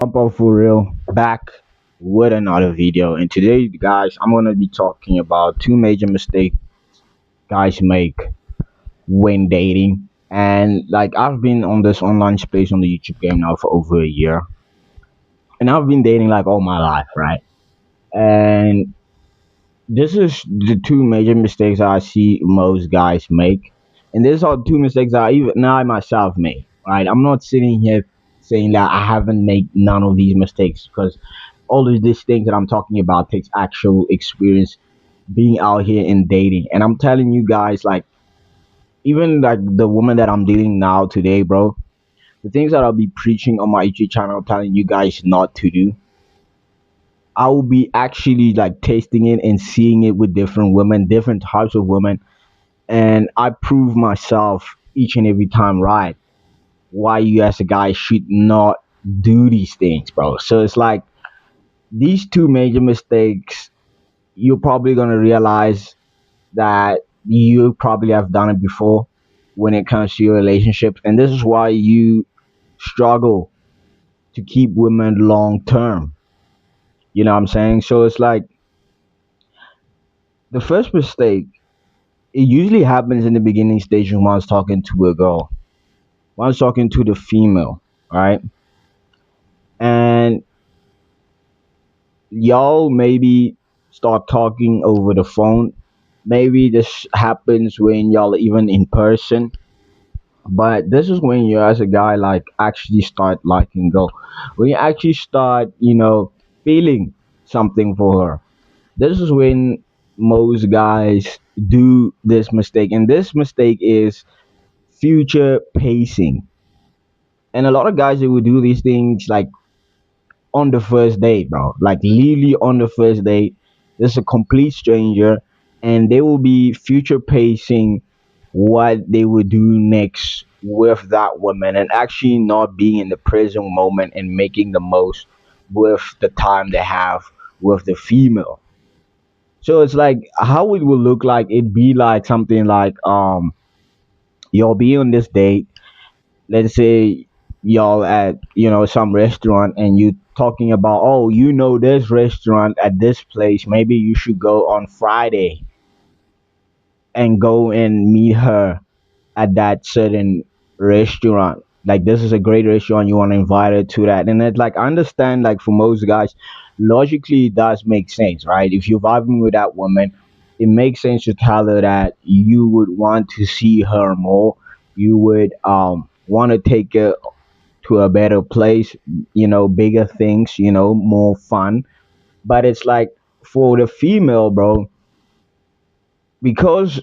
Up for real, back with another video. And today, guys, I'm gonna be talking about two major mistakes guys make when dating. And like I've been on this online space on the YouTube game now for over a year, and I've been dating like all my life, right? And this is the two major mistakes that I see most guys make, and these are two mistakes that even I myself made. Right? I'm not sitting here saying that I haven't made none of these mistakes because all of these things that I'm talking about takes actual experience being out here and dating. And I'm telling you guys, like even like the woman that I'm dating now today, bro, the things that I'll be preaching on my YouTube channel, telling you guys not to do, I will be actually like tasting it and seeing it with different women, different types of women, and I prove myself each and every time right why you as a guy should not do these things, bro. So it's like these two major mistakes you're probably gonna realize that you probably have done it before when it comes to your relationships, and this is why you struggle to keep women long term. You know what I'm saying? So it's like the first mistake, it usually happens in the beginning stage when one's talking to a girl, one's talking to the female, right? And y'all maybe start talking over the phone. Maybe this happens when y'all even in person. But this is when you as a guy like actually start liking girl. When you actually start, feeling something for her. This is when most guys do this mistake. And this mistake is future pacing. And a lot of guys they will do these things like on the first date, bro. Like literally on the first date. This is a complete stranger and they will be future pacing what they would do next with that woman and actually not being in the present moment and making the most with the time they have with the female. So it's like how it will look like it'd be like something like you'll be on this date, let's say y'all at some restaurant and you talking about, oh, this restaurant at this place, maybe you should go on Friday and go and meet her at that certain restaurant. Like this is a great restaurant, you want to invite her to that. And it's like I understand, like for most guys logically it does make sense, right? If you're vibing with that woman, it makes sense to tell her that you would want to see her more, you would want to take her to a better place, bigger things, more fun. But it's like for the female, bro, because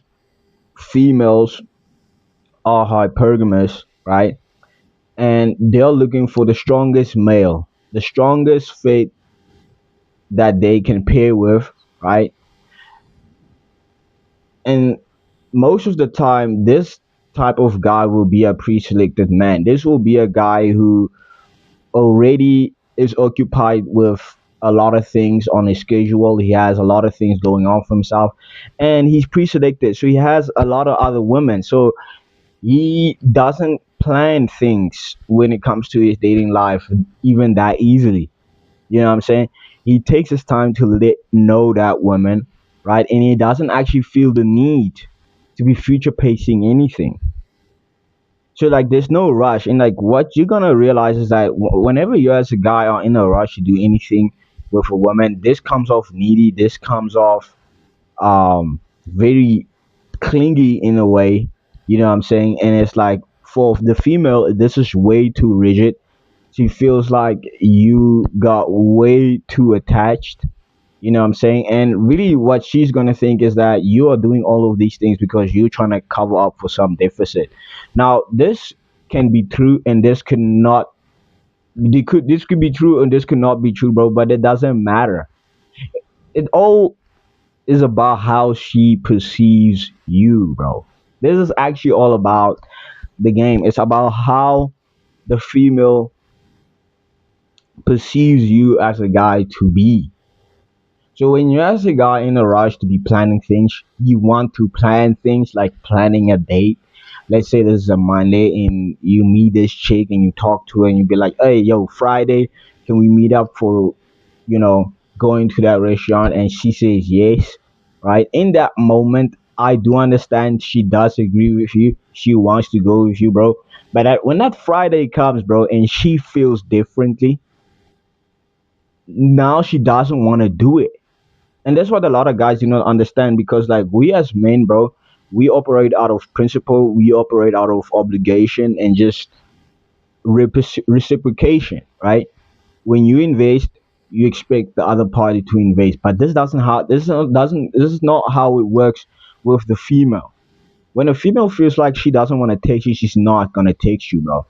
females are hypergamous, right? And they're looking for the strongest male, the strongest fit that they can pair with, right? And most of the time, this type of guy will be a pre-selected man. This will be a guy who already is occupied with a lot of things on his schedule. He has a lot of things going on for himself, and he's pre-selected, so he has a lot of other women. So he doesn't plan things when it comes to his dating life even that easily. You know what I'm saying? He takes his time to let know that woman, right? And he doesn't actually feel the need to be future pacing anything. So like, there's no rush, and like, what you're gonna realize is that whenever you as a guy are in a rush to do anything with a woman, this comes off needy. This comes off very clingy in a way. You know what I'm saying? And it's like for the female, this is way too rigid. She feels like you got way too attached. You know what I'm saying? And really, what she's gonna think is that you are doing all of these things because you're trying to cover up for some deficit. Now, this can be true, and this could not. This could be true, and this could not be true, bro. But it doesn't matter. It all is about how she perceives you, bro. This is actually all about the game. It's about how the female perceives you as a guy to be. So when you're as a guy in a rush to be planning things, you want to plan things like planning a date, let's say this is a Monday and you meet this chick and you talk to her and you be like, hey, yo, Friday, can we meet up for, going to that restaurant? And she says yes, right? In that moment, I do understand she does agree with you. She wants to go with you, bro. But when that Friday comes, bro, and she feels differently, now she doesn't want to do it. And that's what a lot of guys do not understand, because like we as men, bro, we operate out of principle, we operate out of obligation and just reciprocation, right? When you invest, you expect the other party to invest, but this is not how it works with the female. When a female feels like she doesn't want to text you, she's not gonna text you, bro.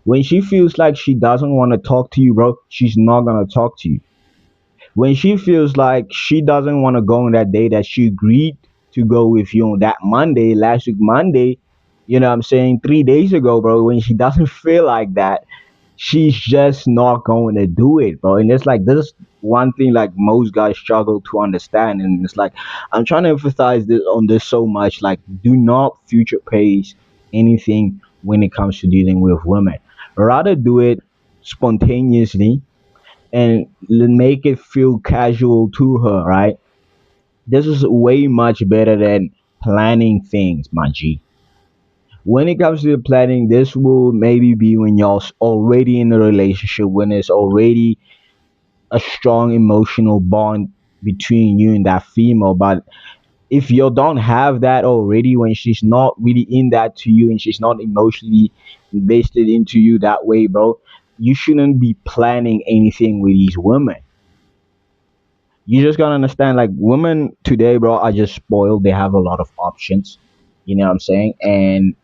When she feels like she doesn't want to talk to you, bro, she's not gonna talk to you. When she feels like she doesn't want to go on that day that she agreed to go with you on that Monday, last week Monday, you know what I'm saying, 3 days ago, bro, when she doesn't feel like that, she's just not going to do it, bro. And it's like, this is one thing like most guys struggle to understand. And it's like, I'm trying to emphasize this on this so much. Like, do not future pace anything when it comes to dealing with women. Rather do it spontaneously and make it feel casual to her, right? This is way much better than planning things, my G. When it comes to the planning, this will maybe be when y'all already in a relationship, when it's already a strong emotional bond between you and that female. But if you don't have that already, when she's not really in that to you and she's not emotionally invested into you that way, bro, you shouldn't be planning anything with these women. You just gotta understand, like, women today, bro, are just spoiled. They have a lot of options. You know what I'm saying? And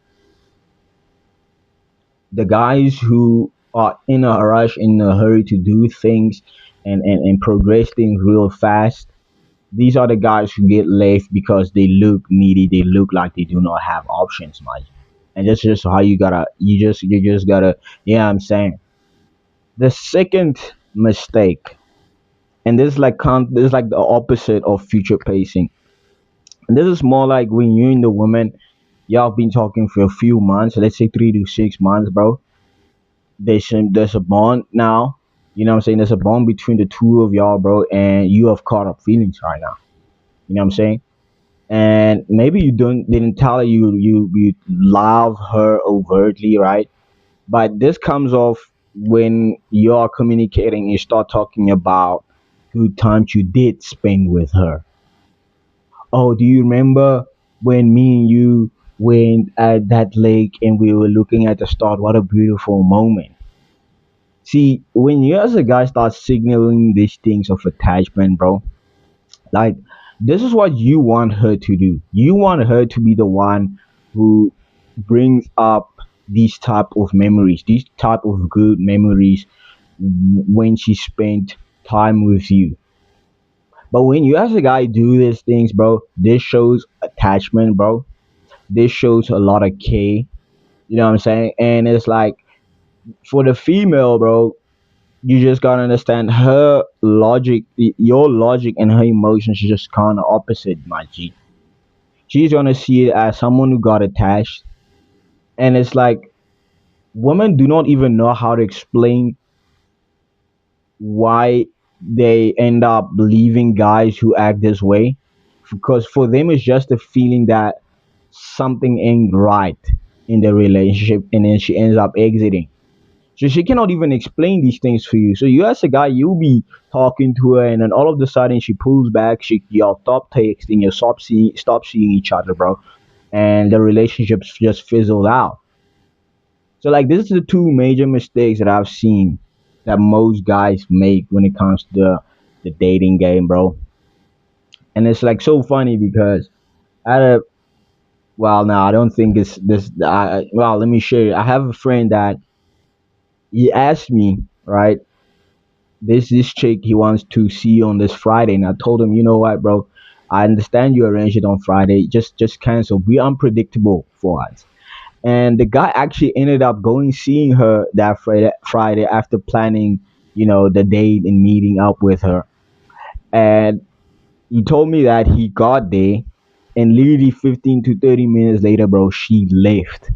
the guys who are in a rush, in a hurry to do things and progress things real fast, these are the guys who get left because they look needy. They look like they do not have options, man. And that's just how you just gotta, yeah, I'm saying. The second mistake, and this is like the opposite of future pacing. And this is more like when you and the woman, y'all been talking for a few months, let's say 3 to 6 months, bro. There's a bond now. You know what I'm saying? There's a bond between the two of y'all, bro, and you have caught up feelings right now. You know what I'm saying? And maybe you don't didn't tell her you love her overtly, right? But this comes off when you're communicating. You start talking about good times you did spend with her. Oh, do you remember when me and you went at that lake and we were looking at the stars? What a beautiful moment. See, when you as a guy start signaling these things of attachment, bro, like, this is what you want her to do. You want her to be the one who brings up these type of memories, these type of good memories when she spent time with you. But when you as a guy do these things, bro, this shows attachment, bro. This shows a lot of care. You know what I'm saying? And it's like, for the female, bro, you just gotta understand her logic, your logic and her emotions is just kind of opposite, my G. She's gonna see it as someone who got attached, and it's like, women do not even know how to explain why they end up leaving guys who act this way, because for them it's just a feeling that something ain't right in the relationship, and then she ends up exiting. So she cannot even explain these things for you. So you as a guy, you'll be talking to her, and then all of a sudden she pulls back. Y'all stop texting. You stop seeing each other, bro, and the relationships just fizzled out. So like, this is the two major mistakes that I've seen that most guys make when it comes to the dating game, bro. And it's like so funny because I had a well, now I don't think it's this. Well, let me share. I have a friend that he asked me, right, this chick he wants to see on this Friday, and I told him, you know what, bro, I understand you arranged it on Friday. Just cancel. Be unpredictable for us. And the guy actually ended up going seeing her that Friday after planning, the date and meeting up with her. And he told me that he got there. and literally 15 to 30 minutes later, bro, she left.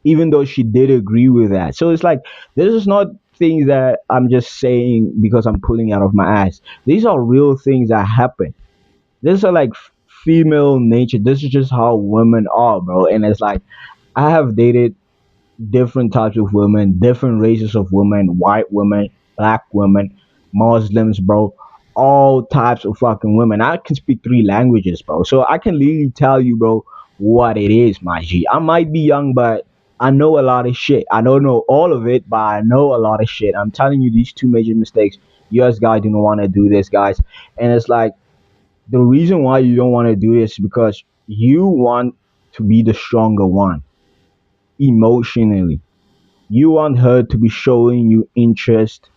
Even though she did agree with that. So it's like, this is not things that I'm just saying because I'm pulling out of my ass. These are real things that happen. These are like female nature. This is just how women are, bro. And it's like, I have dated different types of women, different races of women, white women, black women, Muslims, bro. All types of fucking women. I can speak three languages, bro. So I can literally tell you, bro, what it is, my G. I might be young, but I know a lot of shit. I don't know all of it, but I know a lot of shit. I'm telling you, these two major mistakes. US guys do not want to do this, guys. And it's like, the reason why you don't want to do this is because you want to be the stronger one emotionally. You want her to be showing you interest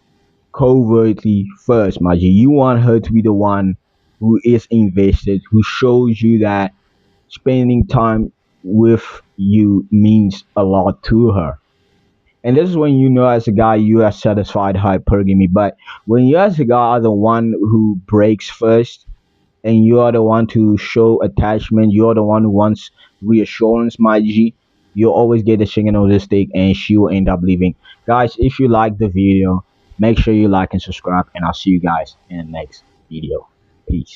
covertly first, Maji. You want her to be the one who is invested, who shows you that spending time with you means a lot to her. And this is when you know as a guy you are satisfied hypergamy. But when you as a guy are the one who breaks first, and you are the one to show attachment, you're the one who wants reassurance, my G, you'll always get the chicken or the steak and she will end up leaving. Guys, if you like the video, make sure you like and subscribe, and I'll see you guys in the next video. Peace.